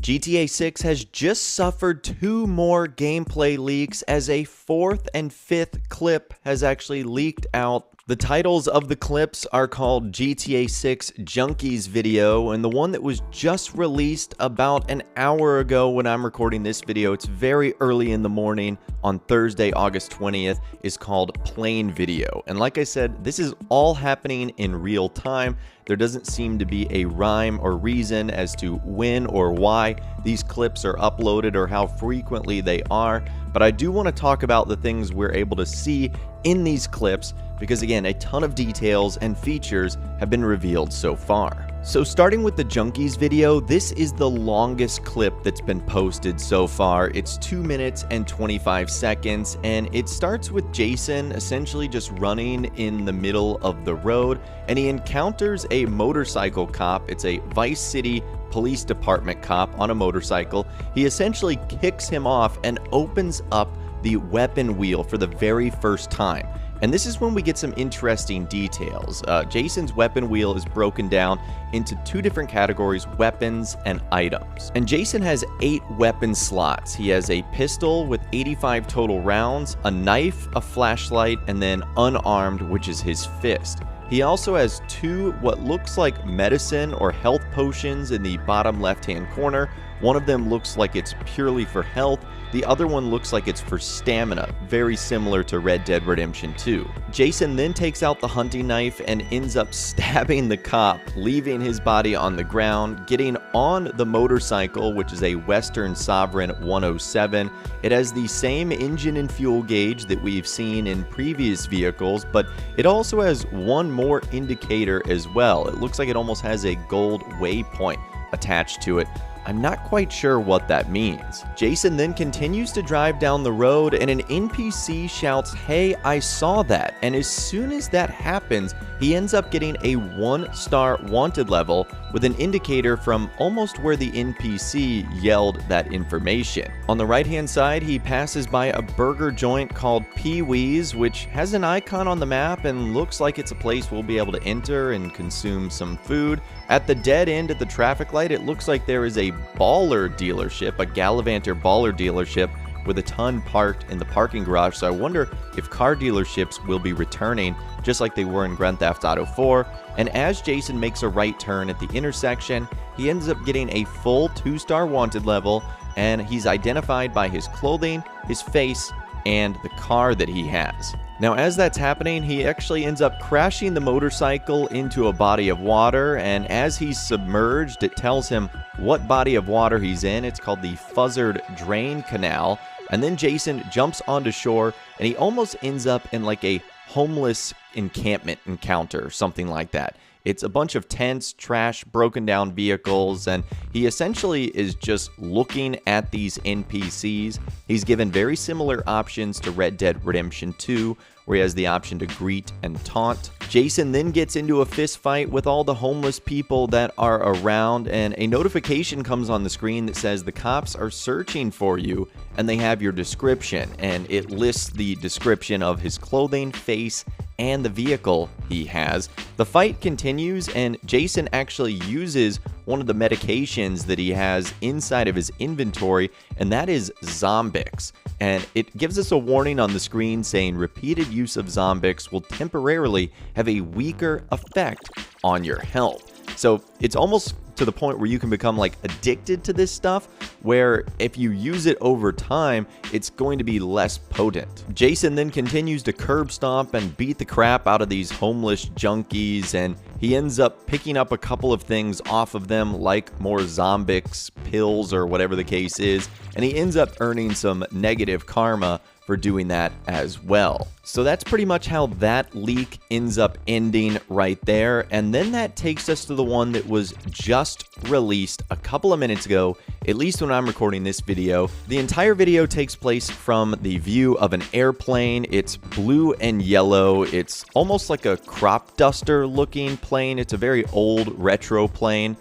GTA 6 has just suffered 2 more gameplay leaks as a 4th and 5th clip has actually leaked out. The titles of the clips are called GTA 6 Junkies Video, and the one that was just released about an hour ago when I'm recording this video, it's very early in the morning on Thursday, August 20th, is called Plain Video. And like I said, this is all happening in real time. There doesn't seem to be a rhyme or reason as to when or why these clips are uploaded or how frequently they are, but I do want to talk about the things we're able to see in these clips because, again, a ton of details and features have been revealed so far. So starting with the Junkies video, this is the longest clip that's been posted so far. It's 2 minutes and 25 seconds, and it starts with Jason essentially just running in the middle of the road, and he encounters a motorcycle cop. It's a Vice City Police Department cop on a motorcycle. He essentially kicks him off and opens up the weapon wheel for the very first time. And this is when we get some interesting details. Jason's weapon wheel is broken down into 2 different categories, weapons and items. And Jason has 8 weapon slots. He has a pistol with 85 total rounds, a knife, a flashlight, and then unarmed, which is his fist. He also has 2 what looks like medicine or health potions in the bottom left-hand corner. One of them looks like it's purely for health. The other one looks like it's for stamina, very similar to Red Dead Redemption 2. Jason then takes out the hunting knife and ends up stabbing the cop, leaving his body on the ground, getting on the motorcycle, which is a Western Sovereign 107. It has the same engine and fuel gauge that we've seen in previous vehicles, but it also has one more indicator as well. It looks like it almost has a gold waypoint attached to it. I'm not quite sure what that means. Jason then continues to drive down the road and an NPC shouts, "Hey, I saw that." And as soon as that happens, he ends up getting a 1-star wanted level with an indicator from almost where the NPC yelled that information. On the right-hand side, he passes by a burger joint called Pee-wee's, which has an icon on the map and looks like it's a place we'll be able to enter and consume some food. At the dead end at the traffic light, it looks like there is a baller dealership, a Gallivanter baller dealership with a ton parked in the parking garage. So I wonder if car dealerships will be returning just like they were in Grand Theft Auto 4. And as Jason makes a right turn at the intersection, he ends up getting a full 2-star wanted level, and he's identified by his clothing, his face, and the car that he has. Now, as that's happening, he actually ends up crashing the motorcycle into a body of water, and as he's submerged, it tells him what body of water he's in. It's called the Fuzzard Drain Canal, and then Jason jumps onto shore, and he almost ends up in like a homeless encampment encounter, something like that. It's a bunch of tents, trash, broken down vehicles, and he essentially is just looking at these NPCs. He's given very similar options to Red Dead Redemption 2, where he has the option to greet and taunt. Jason then gets into a fist fight with all the homeless people that are around, and a notification comes on the screen that says the cops are searching for you, and they have your description, and it lists the description of his clothing, face, and the vehicle he has. The fight continues, and Jason actually uses one of the medications that he has inside of his inventory, and that is Zombix. And it gives us a warning on the screen saying repeated use of Zombix will temporarily have a weaker effect on your health. So it's almost to the point where you can become like addicted to this stuff, where if you use it over time, it's going to be less potent. Jason then continues to curb stomp and beat the crap out of these homeless junkies, and he ends up picking up a couple of things off of them, like more Zombix pills or whatever the case is, and he ends up earning some negative karma for doing that as well. So that's pretty much how that leak ends up ending right there. And then that takes us to the one that was just released a couple of minutes ago, at least when I'm recording this video. The entire video takes place from the view of an airplane. It's blue and yellow. It's almost like a crop duster looking plane. It's a very old retro plane,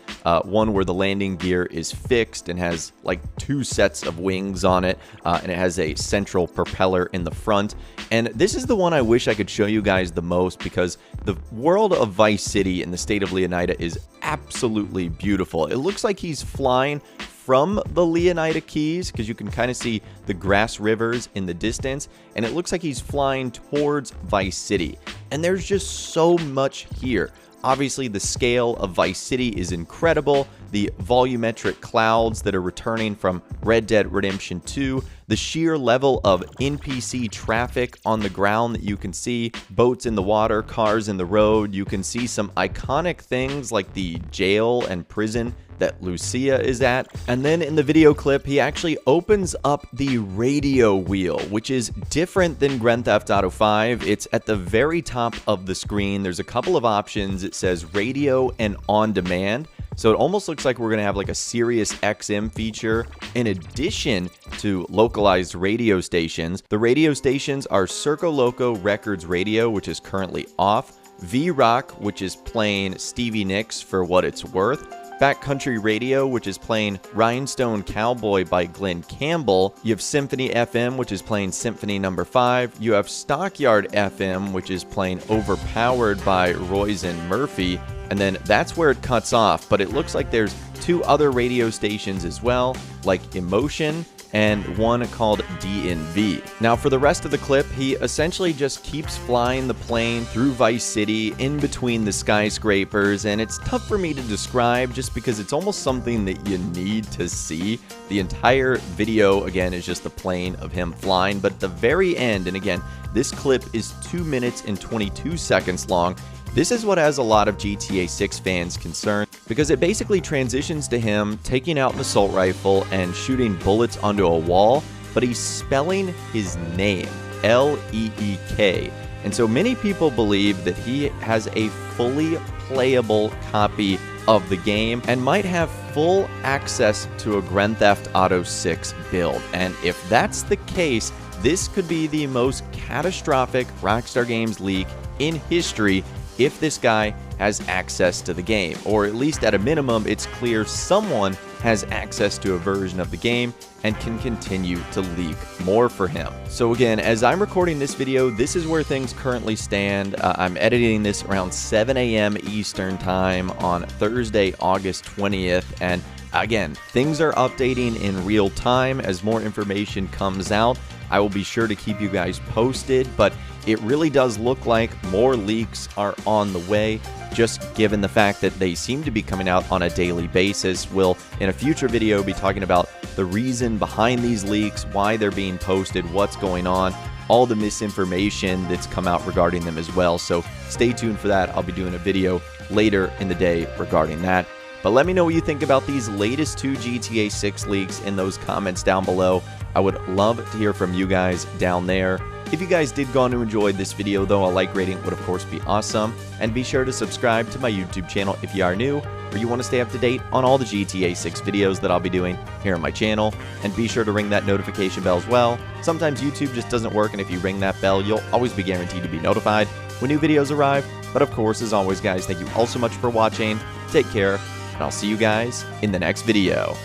one where the landing gear is fixed and has like 2 sets of wings on it, and it has a central propeller in the front. And this is the one I wish I could show you guys the most, because the world of Vice City in the state of Leonida is absolutely beautiful. It looks like he's flying from the Leonida Keys, because you can kind of see the grass rivers in the distance, and it looks like he's flying towards Vice City. And there's just so much here. Obviously, the scale of Vice City is incredible. The volumetric clouds that are returning from Red Dead Redemption 2, the sheer level of NPC traffic on the ground that you can see, boats in the water, cars in the road. You can see some iconic things like the jail and prison that Lucia is at. And then in the video clip, he actually opens up the radio wheel, which is different than Grand Theft Auto 5. It's at the very top of the screen. There's a couple of options. It says radio and on demand. So it almost looks like we're going to have like a Sirius XM feature in addition to localized radio stations. The radio stations are Circo Loco Records Radio, which is currently off, V-Rock, which is playing Stevie Nicks for what it's worth, Backcountry Radio, which is playing Rhinestone Cowboy by Glenn Campbell. You have Symphony FM, which is playing Symphony No. 5. You have Stockyard FM, which is playing Overpowered by Royce Murphy. And then that's where it cuts off, but it looks like there's two other radio stations as well, like Emotion and one called DNV. Now for the rest of the clip, he essentially just keeps flying the plane through Vice City in between the skyscrapers, and it's tough for me to describe just because it's almost something that you need to see. The entire video, again, is just the plane of him flying, but at the very end, and again, this clip is 2 minutes and 22 seconds long, this is what has a lot of GTA 6 fans concerned, because it basically transitions to him taking out an assault rifle and shooting bullets onto a wall, but he's spelling his name, L-E-E-K. And so many people believe that he has a fully playable copy of the game and might have full access to a Grand Theft Auto 6 build. And if that's the case, this could be the most catastrophic Rockstar Games leak in history if this guy has access to the game, or at least at a minimum, it's clear someone has access to a version of the game and can continue to leak more for him. So again, as I'm recording this video, this is where things currently stand. I'm editing this around 7 a.m. Eastern time on Thursday, August 20th, and again, things are updating in real time. As more information comes out, I will be sure to keep you guys posted, but it really does look like more leaks are on the way, just given the fact that they seem to be coming out on a daily basis. We'll, in a future video, be talking about the reason behind these leaks, why they're being posted, what's going on, all the misinformation that's come out regarding them as well. So stay tuned for that. I'll be doing a video later in the day regarding that. But let me know what you think about these latest two GTA 6 leaks in those comments down below. I would love to hear from you guys down there. If you guys did go on to enjoy this video, though, a like rating would of course be awesome. And be sure to subscribe to my YouTube channel if you are new, or you want to stay up to date on all the GTA 6 videos that I'll be doing here on my channel. And be sure to ring that notification bell as well. Sometimes YouTube just doesn't work, and if you ring that bell, you'll always be guaranteed to be notified when new videos arrive. But of course, as always, guys, thank you all so much for watching. Take care, and I'll see you guys in the next video.